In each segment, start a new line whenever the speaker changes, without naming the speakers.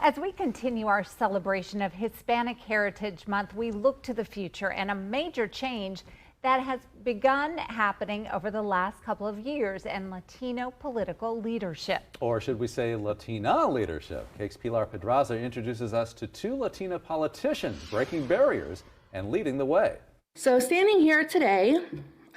As we continue our celebration of Hispanic Heritage Month, we look to the future and a major change that has begun happening over the last couple of years in Latino political leadership.
Or should we say Latina leadership? KAKE's Pilar Pedraza introduces us to two Latina politicians breaking barriers and leading the way.
So standing here today,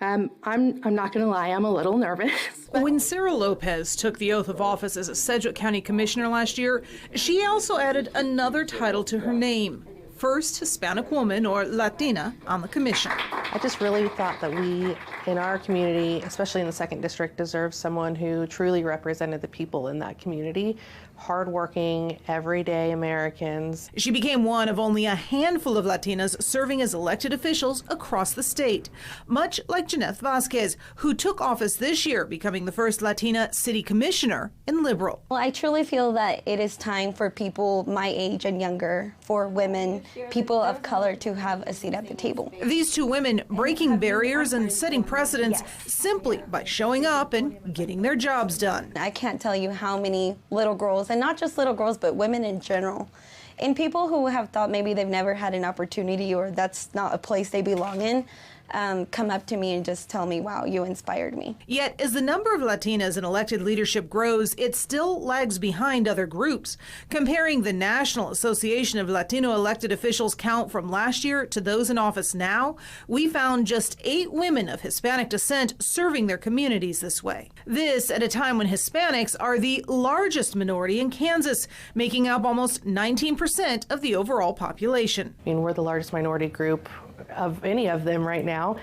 I'm not going to lie, I'm a little nervous.
When Sarah Lopez took the oath of office as a Sedgwick County Commissioner last year, she also added another title to her name: first Hispanic woman, or Latina, on the commission.
I just really thought that we, in our community, especially in the 2nd District, deserve someone who truly represented the people in that community. Hardworking, everyday Americans.
She became one of only a handful of Latinas serving as elected officials across the state, much like Jeanette Vasquez, who took office this year, becoming the first Latina city commissioner in Liberal.
Well, I truly feel that it is time for people my age and younger, for women, people of color, to have a seat at the table.
These two women breaking barriers and setting precedents simply by showing up and getting their jobs done.
I can't tell you how many little girls, and not just little girls, but women in general, and people who have thought maybe they've never had an opportunity or that's not a place they belong in, come up to me and just tell me, wow, you inspired me.
Yet, as the number of Latinas in elected leadership grows, it still lags behind other groups. Comparing the National Association of Latino elected officials count from last year to those in office now, we found just 8 women of Hispanic descent serving their communities this way. This at a time when Hispanics are the largest minority in Kansas, making up almost 19% of the overall population.
I mean, we're the largest minority group of any of them right now,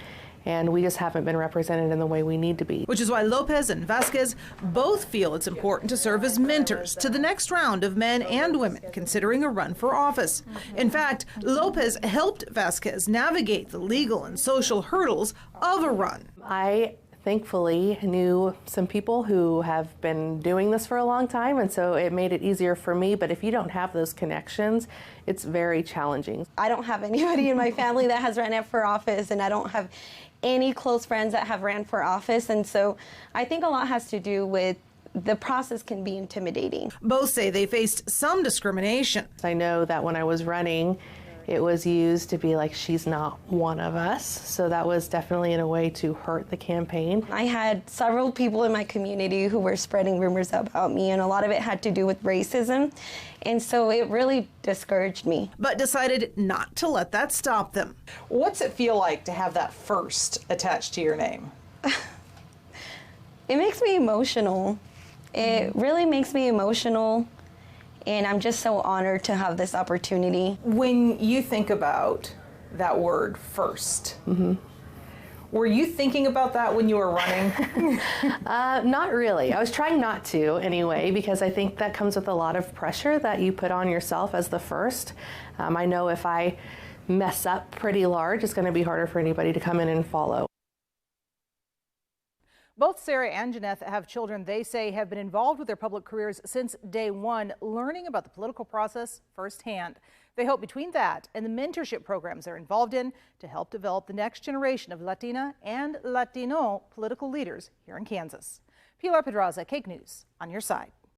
and we just haven't been represented in the way we need to be.
Which is why Lopez and Vasquez both feel it's important to serve as mentors to the next round of men and women considering a run for office. In fact, Lopez helped Vasquez navigate the legal and social hurdles of a run.
I thankfully knew some people who have been doing this for a long time, and so it made it easier for me. But if you don't have those connections, it's very challenging.
I don't have anybody in my family that has ran for office, and I don't have any close friends that have ran for office, and so I think a lot has to do with the process can be intimidating.
Both say they faced some discrimination.
I know that when I was running, it was used to be like, she's not one of us. So that was definitely in a way to hurt the campaign.
I had several people in my community who were spreading rumors about me, and a lot of it had to do with racism. And so it really discouraged me.
But decided not to let that stop them.
What's it feel like to have that first attached to your name?
It makes me emotional. It really makes me emotional. And I'm just so honored to have this opportunity.
When you think about that word first, were you thinking about that when you were running?
Not really. I was trying not to anyway, because I think that comes with a lot of pressure that you put on yourself as the first. I know if I mess up pretty large, it's going to be harder for anybody to come in and follow.
Both Sarah and Jeanette have children they say have been involved with their public careers since day one, learning about the political process firsthand. They hope between that and the mentorship programs they're involved in to help develop the next generation of Latina and Latino political leaders here in Kansas. Pilar Pedraza, KAKE News, on your side.